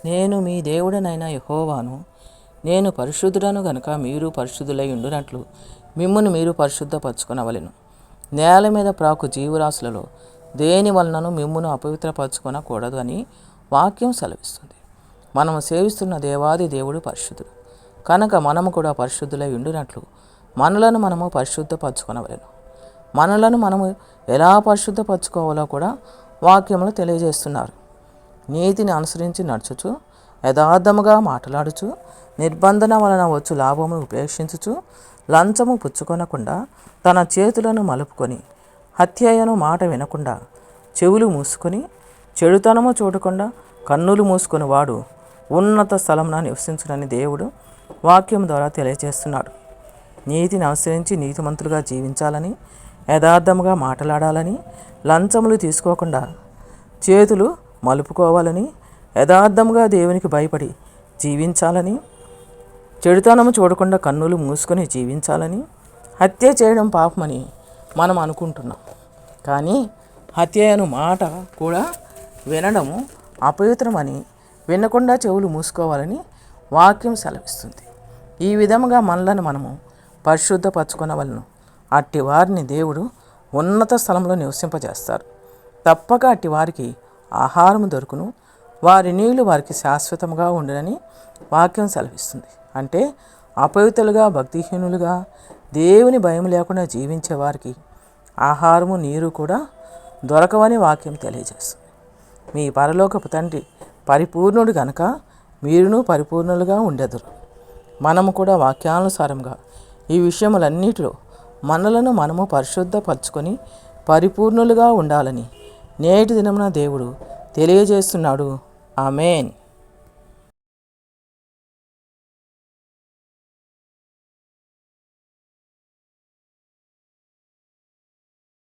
నేను మీ దేవుడనైన యెహోవాను. నేను పరిశుద్ధుడను గనుక మీరు పరిశుద్ధులై ఉండునట్లు మిమ్మును మీరు పరిశుద్ధపరచుకొనవలెను. నేల మీద ప్రాకు జీవరాశులలో దేని వలనను మిమ్మును అపవిత్రపరచుకొనకూడదు అని వాక్యం సెలవిస్తుంది. మనము సేవిస్తున్న దేవాది దేవుడు పరిశుద్ధుడు కనుక మనము కూడా పరిశుద్ధులై ఉండునట్లు మనలను మనము పరిశుద్ధపరచుకొనవలెను. మనలను మనము ఎలా పరిశుద్ధపరచుకోవాలో కూడా వాక్యములు తెలియజేస్తున్నారు. నీతిని అనుసరించి నడుచుచు, యథార్థముగా మాట్లాడుచు, నిర్బంధన వలన వచ్చు లాభమును ఉపేక్షించుచు, లంచము పుచ్చుకొనకుండా తన చేతులను మలుపుకొని, హత్యయను మాట వినకుండా చెవులు మూసుకొని, చెడుతనము చూడకుండా కన్నులు మూసుకొని వాడు ఉన్నత స్థలమున నివసించునని దేవుడు వాక్యం ద్వారా తెలియజేస్తున్నాడు. నీతిని అనుసరించి నీతిమంతులుగా జీవించాలని, యథార్థముగా మాట్లాడాలని, లంచములు తీసుకోకుండా చేతులు మలుపుకోవాలని, యథార్థముగా దేవునికి భయపడి జీవించాలని, చెడుతనము చూడకుండా కన్నులు మూసుకొని జీవించాలని, హత్య చేయడం పాపమని మనం అనుకుంటున్నాం. కానీ హత్యను మాట కూడా వినడము అపవిత్రమని, వినకుండా చెవులు మూసుకోవాలని వాక్యం సెలవిస్తుంది. ఈ విధముగా మనలను మనము పరిశుద్ధపరచుకొనవలను. అట్టి వారిని దేవుడు ఉన్నత స్థలంలో నివసింపజేస్తారు. తప్పక అట్టి వారికి ఆహారము దొరుకును, వారి నీళ్లు వారికి శాశ్వతముగా ఉండునని వాక్యం సెలవిస్తుంది. అంటే అపవిత్రులుగా, భక్తిహీనులుగా, దేవుని భయం లేకుండా జీవించే వారికి ఆహారము నీరు కూడా దొరకవని వాక్యం తెలియజేస్తుంది. మీ పరలోకపు తండ్రి పరిపూర్ణుడు గనుక మీరును పరిపూర్ణులుగా ఉండెదరు. మనము కూడా వాక్యానుసారంగా ఈ విషయములన్నిటిలో మనలను మనము పరిశుద్ధపరచుకొని పరిపూర్ణులుగా ఉండాలని నేటి దినమున దేవుడు తెలియజేస్తున్నాడు. ఆమేన్.